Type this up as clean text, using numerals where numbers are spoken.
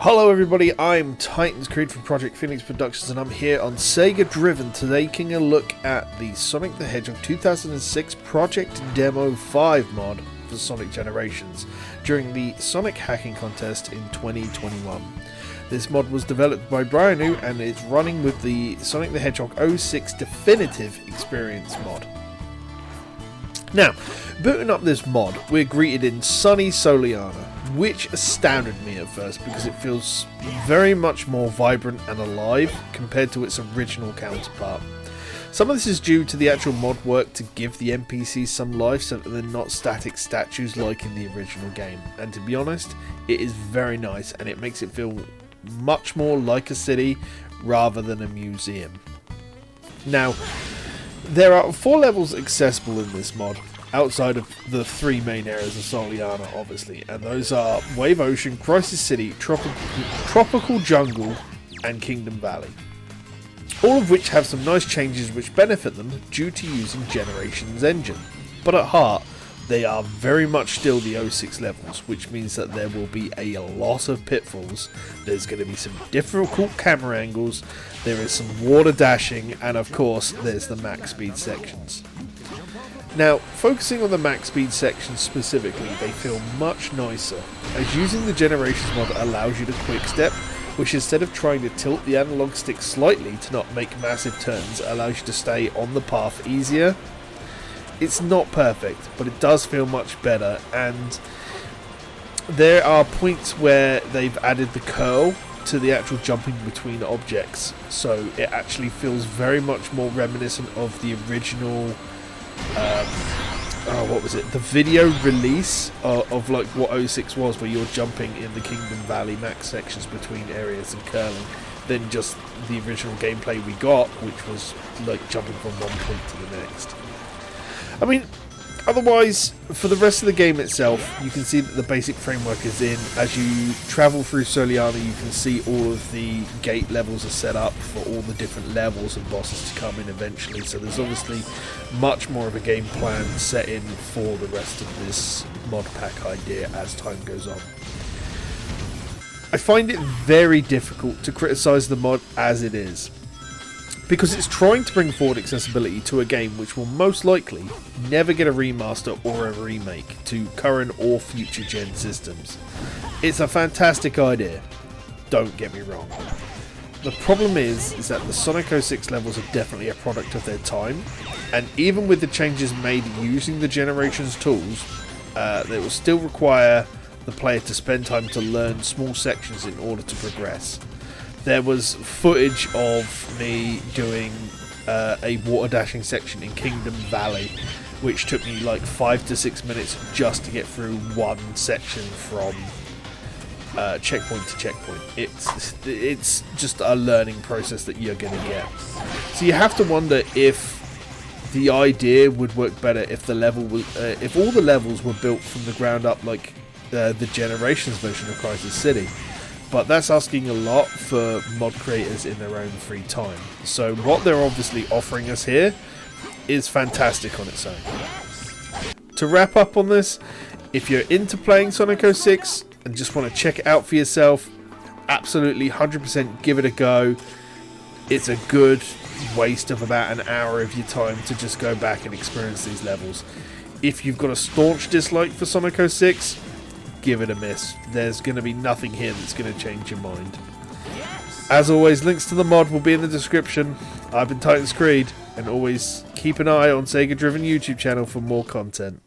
Hello everybody, I'm Titans Creed from Project Phoenix Productions and I'm here on Sega Driven today taking a look at the Sonic the Hedgehog 2006 Project Demo 5 mod for Sonic Generations during the Sonic Hacking Contest in 2021. This mod was developed by brianuuu and it's running with the Sonic the Hedgehog 06 Definitive Experience mod. Now, booting up this mod, we're greeted in sunny Soliana, which astounded me at first because it feels very much more vibrant and alive compared to its original counterpart. Some of this is due to the actual mod work to give the NPCs some life so that they're not static statues like in the original game, and to be honest, it is very nice and it makes it feel much more like a city rather than a museum. Now, there are 4 levels accessible in this mod, outside of the 3 main areas of Soliana, obviously, and those are Wave Ocean, Crisis City, Tropical Jungle, and Kingdom Valley. All of which have some nice changes which benefit them due to using Generations engine, but at heart, they are very much still the 06 levels, which means that there will be a lot of pitfalls. There's going to be some difficult camera angles, there is some water dashing, and of course there's the max speed sections. Now, focusing on the max speed sections specifically, they feel much nicer, as using the Generations mod allows you to quick step, which instead of trying to tilt the analog stick slightly to not make massive turns, allows you to stay on the path easier. It's not perfect, but it does feel much better, and there are points where they've added the curl to the actual jumping between objects, so it actually feels very much more reminiscent of the original the video release of like what 06 was, where you're jumping in the Kingdom Valley max sections between areas and curling, than just the original gameplay we got, which was like jumping from one point to the next. I mean, otherwise, for the rest of the game itself, you can see that the basic framework is in. As you travel through Soliana, you can see all of the gate levels are set up for all the different levels and bosses to come in eventually. So there's obviously much more of a game plan set in for the rest of this mod pack idea as time goes on. I find it very difficult to criticise the mod as it is, because it's trying to bring forward accessibility to a game which will most likely never get a remaster or a remake to current or future gen systems. It's a fantastic idea, don't get me wrong. The problem is that the Sonic 06 levels are definitely a product of their time, and even with the changes made using the Generations tools, they will still require the player to spend time to learn small sections in order to progress. There was footage of me doing a water dashing section in Kingdom Valley, which took me like 5 to 6 minutes just to get through one section from checkpoint to checkpoint. It's just a learning process that you're going to get. So you have to wonder if the idea would work better if the level was, if all the levels were built from the ground up like the Generations version of Crisis City. But that's asking a lot for mod creators in their own free time. So what they're obviously offering us here is fantastic on its own. To wrap up on this, if you're into playing Sonic 06 and just want to check it out for yourself, absolutely 100% give it a go. It's a good waste of about an hour of your time to just go back and experience these levels. If you've got a staunch dislike for Sonic 06, give it a miss. There's going to be nothing here that's going to change your mind. As always, links to the mod will be in the description. I've been Titans Creed, and always keep an eye on Sega Driven YouTube channel for more content.